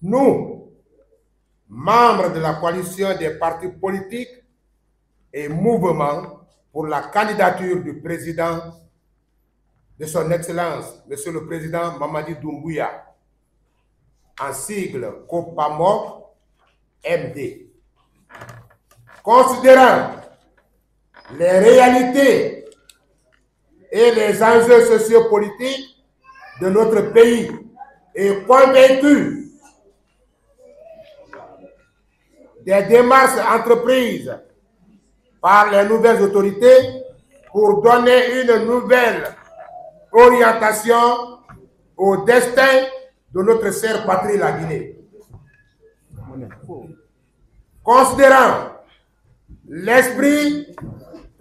Nous, membres de la coalition des partis politiques et mouvements pour la candidature du président de son Excellence, Monsieur le Président Mamadi Doumbouya, en sigle COPAMOC MD. Considérant les réalités et les enjeux sociopolitiques de notre pays et convaincu des démarches entreprises par les nouvelles autorités pour donner une nouvelle orientation au destin de notre chère patrie, la Guinée. Considérant l'esprit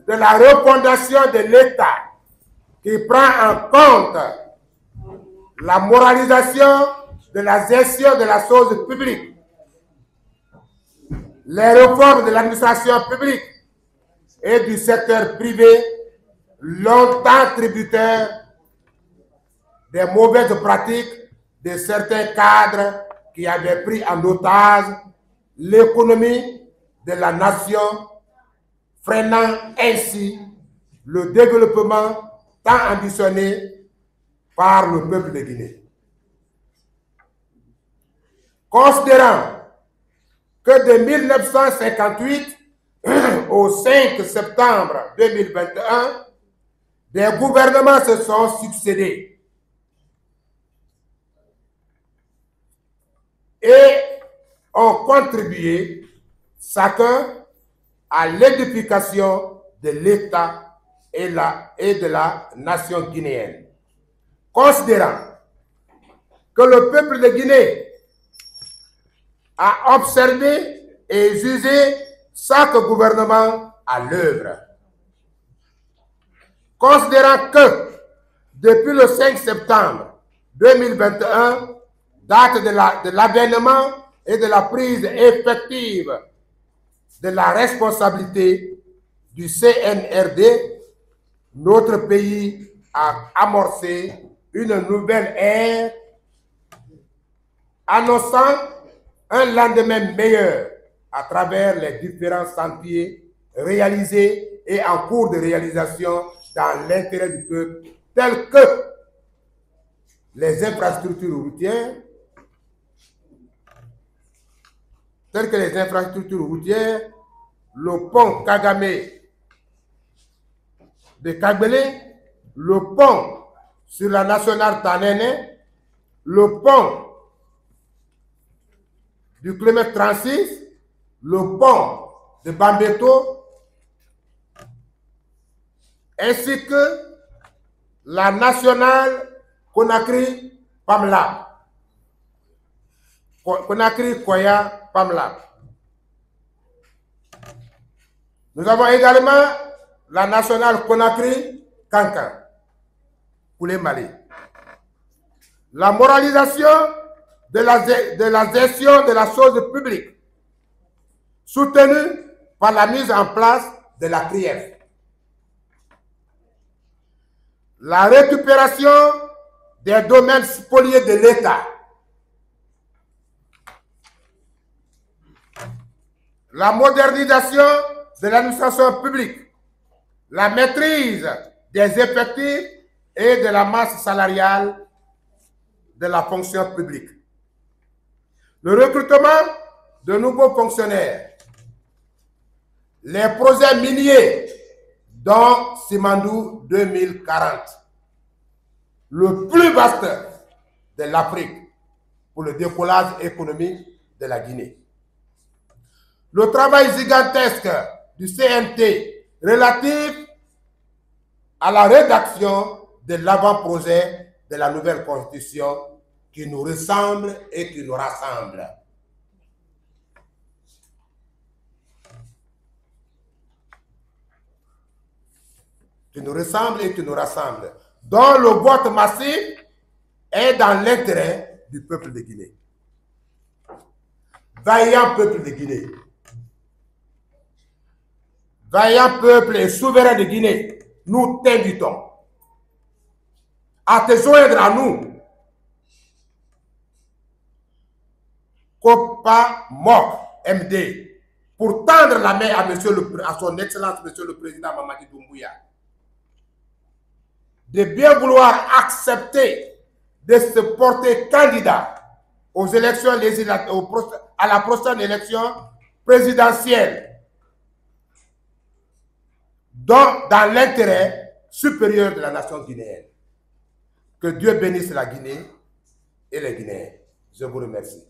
de la refondation de l'État qui prend en compte la moralisation de la gestion de la chose publique, les réformes de l'administration publique et du secteur privé, longtemps tributaires des mauvaises pratiques de certains cadres qui avaient pris en otage l'économie de la nation, freinant ainsi le développement tant ambitionné par le peuple de Guinée. Considérant que de 1958 au 5 septembre 2021, des gouvernements se sont succédés et ont contribué chacun à l'édification de l'État et de la nation guinéenne. Considérant que le peuple de Guinée a observé et jugé chaque gouvernement à l'œuvre. Considérant que depuis le 5 septembre 2021, date de l'avènement et de la prise effective de la responsabilité du CNRD, notre pays a amorcé une nouvelle ère annonçant un lendemain meilleur à travers les différents sentiers réalisés et en cours de réalisation dans l'intérêt du peuple, tels que les infrastructures routières, le pont Kagame de Kagbele, le pont sur la nationale Tanene, le pont du kilomètre 36, le pont de Bambeto, ainsi que la nationale Conakry-Pamlab. Conakry-Koya-Pamlab. Nous avons également la nationale Conakry-Kankan, pour les Mali. La moralisation de la gestion de la chose publique, soutenue par la mise en place de la CRIEF. La récupération des domaines spoliés de l'État. La modernisation de l'administration publique. La maîtrise des effectifs et de la masse salariale de la fonction publique. Le recrutement de nouveaux fonctionnaires. Les projets miniers, dont Simandou 2040, le plus vaste de l'Afrique pour le décollage économique de la Guinée. Le travail gigantesque du CNT relatif à la rédaction de l'avant-projet de la nouvelle constitution qui nous ressemble et qui nous rassemble. Qui nous ressemble et qui nous rassemble, dont le vote massif est dans l'intérêt du peuple de Guinée. Vaillant peuple de Guinée, vaillant peuple et souverain de Guinée, nous t'invitons à te joindre à nous Kopa Mok, MD, pour tendre la main à son Excellence, Monsieur le Président Mamadi Doumbouya, de bien vouloir accepter de se porter candidat aux élections législatives, à la prochaine élection présidentielle, dans l'intérêt supérieur de la nation guinéenne. Que Dieu bénisse la Guinée et les Guinéens. Je vous remercie.